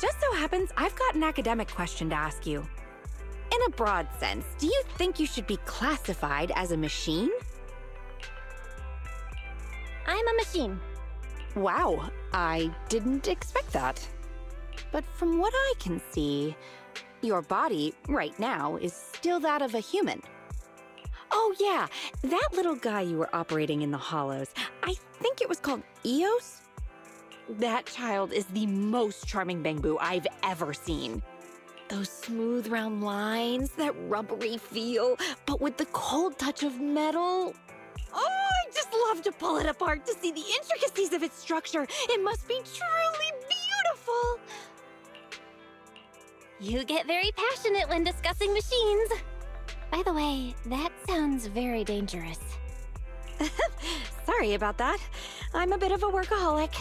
Just so happens I've got an academic question to ask you. In a broad sense, do you think you should be classified as a machine? I'm a machine. Wow, I didn't expect that. But from what I can see, your body, right now, is still that of a human. Oh yeah, that little guy you were operating in the hollows, I think it was called Eos? That child is the most charming Bangboo I've ever seen. Those smooth round lines, that rubbery feel, but with the cold touch of metal. Oh, I just love to pull it apart to see the intricacies of its structure. It must be truly beautiful. You get very passionate when discussing machines. By the way, that sounds very dangerous. Sorry about that. I'm a bit of a workaholic.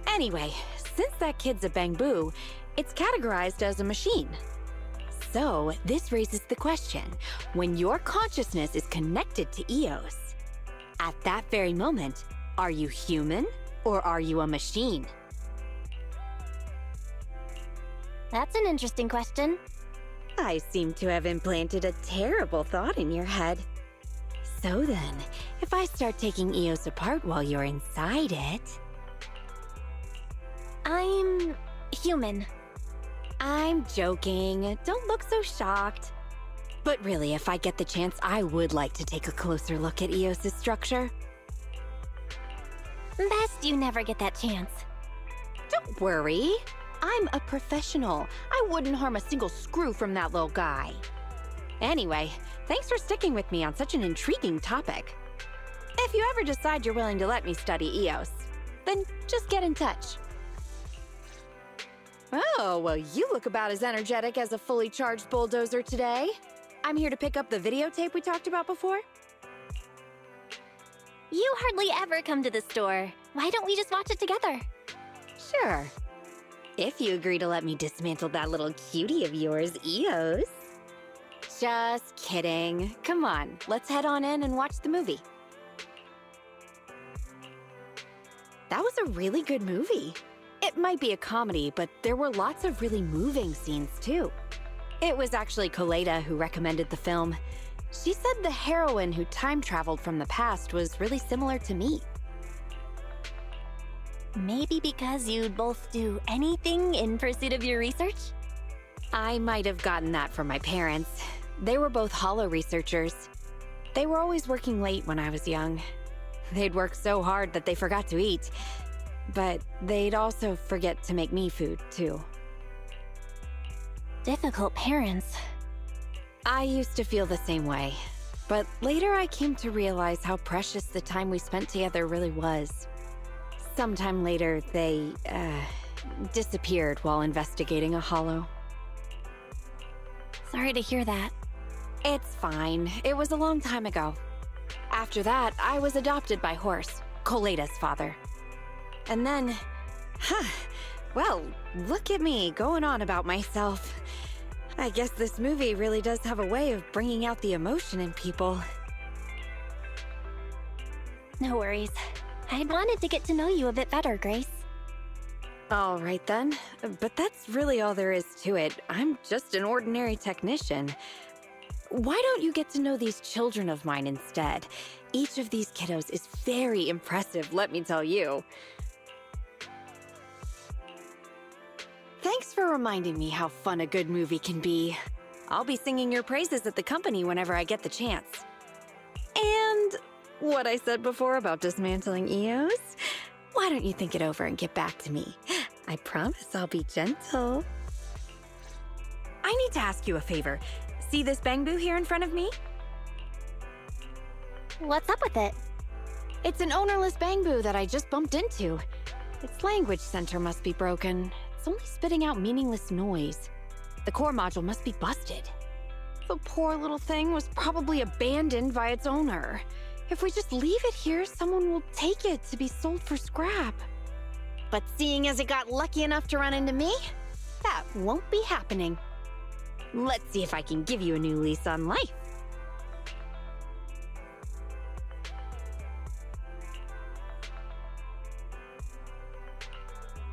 Anyway, since that kid's a Bangboo, it's categorized as a machine. So, this raises the question, when your consciousness is connected to Eos, at that very moment, are you human or are you a machine? That's an interesting question. I seem to have implanted a terrible thought in your head. So then, if I start taking Eos apart while you're inside it... I'm human. I'm joking. Don't look so shocked. But really, if I get the chance, I would like to take a closer look at Eos's structure. Best you never get that chance. Don't worry. I'm a professional. I wouldn't harm a single screw from that little guy. Anyway, thanks for sticking with me on such an intriguing topic. If you ever decide you're willing to let me study Eos, then just get in touch. Oh, well, you look about as energetic as a fully charged bulldozer today. I'm here to pick up the videotape we talked about before. You hardly ever come to the store. Why don't we just watch it together? Sure. If you agree to let me dismantle that little cutie of yours, Eos. Just kidding. Come on, let's head on in and watch the movie. That was a really good movie. It might be a comedy, but there were lots of really moving scenes, too. It was actually Coletta who recommended the film. She said the heroine who time-traveled from the past was really similar to me. Maybe because you'd both do anything in pursuit of your research? I might have gotten that from my parents. They were both hollow researchers. They were always working late when I was young. They'd work so hard that they forgot to eat. But they'd also forget to make me food, too. Difficult parents. I used to feel the same way. But later I came to realize how precious the time we spent together really was. Sometime later, they, disappeared while investigating a hollow. Sorry to hear that. It's fine. It was a long time ago. After that, I was adopted by Horse, Coletta's father. And then, well, look at me going on about myself. I guess this movie really does have a way of bringing out the emotion in people. No worries. I'd wanted to get to know you a bit better, Grace. All right then, but that's really all there is to it. I'm just an ordinary technician. Why don't you get to know these children of mine instead? Each of these kiddos is very impressive, let me tell you. Thanks for reminding me how fun a good movie can be. I'll be singing your praises at the company whenever I get the chance. And what I said before about dismantling Eos? Why don't you think it over and get back to me? I promise I'll be gentle. I need to ask you a favor. See this Bangboo here in front of me? What's up with it? It's an ownerless Bangboo that I just bumped into. Its language center must be broken. It's only spitting out meaningless noise. The core module must be busted. The poor little thing was probably abandoned by its owner. If we just leave it here, someone will take it to be sold for scrap. But seeing as it got lucky enough to run into me, that won't be happening. Let's see if I can give you a new lease on life.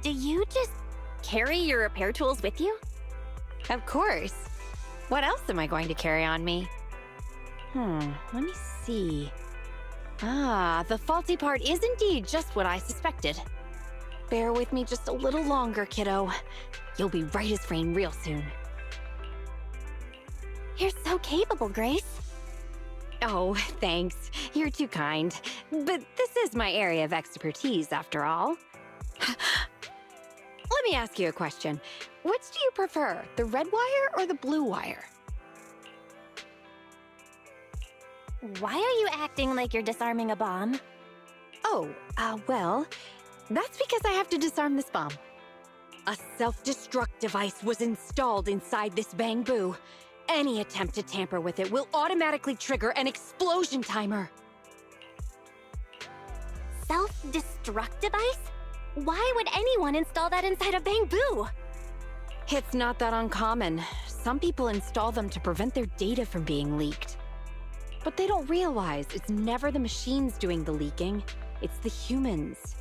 Do you just carry your repair tools with you? Of course. What else am I going to carry on me? Let me see. Ah, the faulty part is indeed just what I suspected. Bear with me just a little longer, kiddo. You'll be right as rain real soon. You're so capable, Grace. Oh, thanks. You're too kind. But this is my area of expertise, after all. Let me ask you a question. Which do you prefer, the red wire or the blue wire? Why are you acting like you're disarming a bomb? Oh, well, that's because I have to disarm this bomb. A self-destruct device was installed inside this Bangboo. Any attempt to tamper with it will automatically trigger an explosion timer. Self-destruct device? Why would anyone install that inside a Bangboo? It's not that uncommon. Some people install them to prevent their data from being leaked. But they don't realize it's never the machines doing the leaking, it's the humans.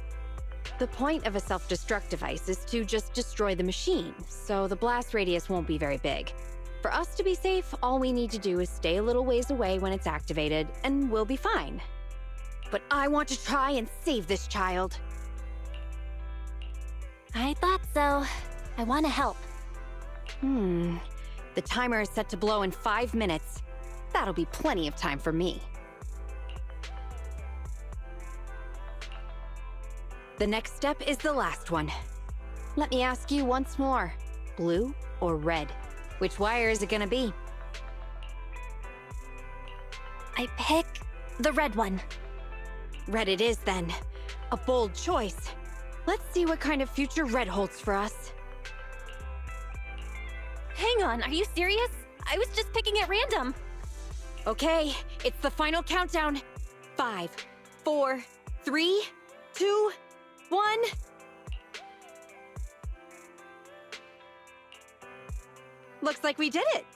The point of a self-destruct device is to just destroy the machine, so the blast radius won't be very big. For us to be safe, all we need to do is stay a little ways away when it's activated, and we'll be fine. But I want to try and save this child. I thought so. I want to help. The timer is set to blow in 5 minutes. That'll be plenty of time for me. The next step is the last one. Let me ask you once more. Blue or red? Which wire is it gonna be? I pick the red one. Red it is, then. A bold choice. Let's see what kind of future red holds for us. Hang on, are you serious? I was just picking at random. Okay, it's the final countdown. 5, 4, 3, 2, 1. Looks like we did it.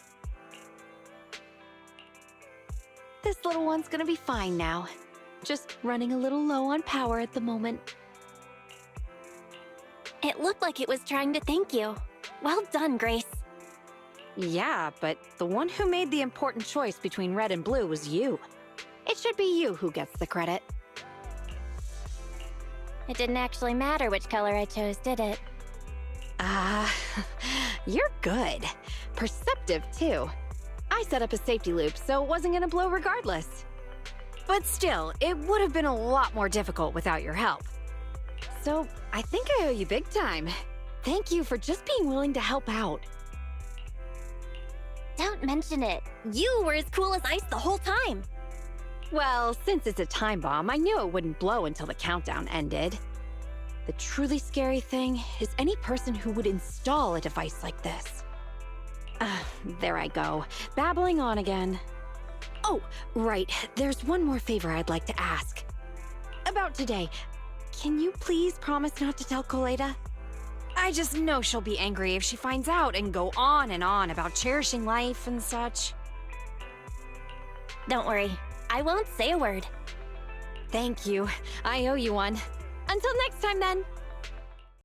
This little one's gonna be fine now. Just running a little low on power at the moment. It looked like it was trying to thank you. Well done, Grace. Yeah, but the one who made the important choice between red and blue was you. It should be you who gets the credit. It didn't actually matter which color I chose, did it? You're good. Perceptive, too. I set up a safety loop, so it wasn't gonna blow regardless. But still, it would have been a lot more difficult without your help. So, I think I owe you big time. Thank you for just being willing to help out. Don't mention it. You were as cool as ice the whole time. Well, since it's a time bomb, I knew it wouldn't blow until the countdown ended. The truly scary thing is any person who would install a device like this. There I go, babbling on again. Oh, right, there's one more favor I'd like to ask. About today, can you please promise not to tell Coleta? I just know she'll be angry if she finds out and go on and on about cherishing life and such. Don't worry, I won't say a word. Thank you. I owe you one. Until next time, then.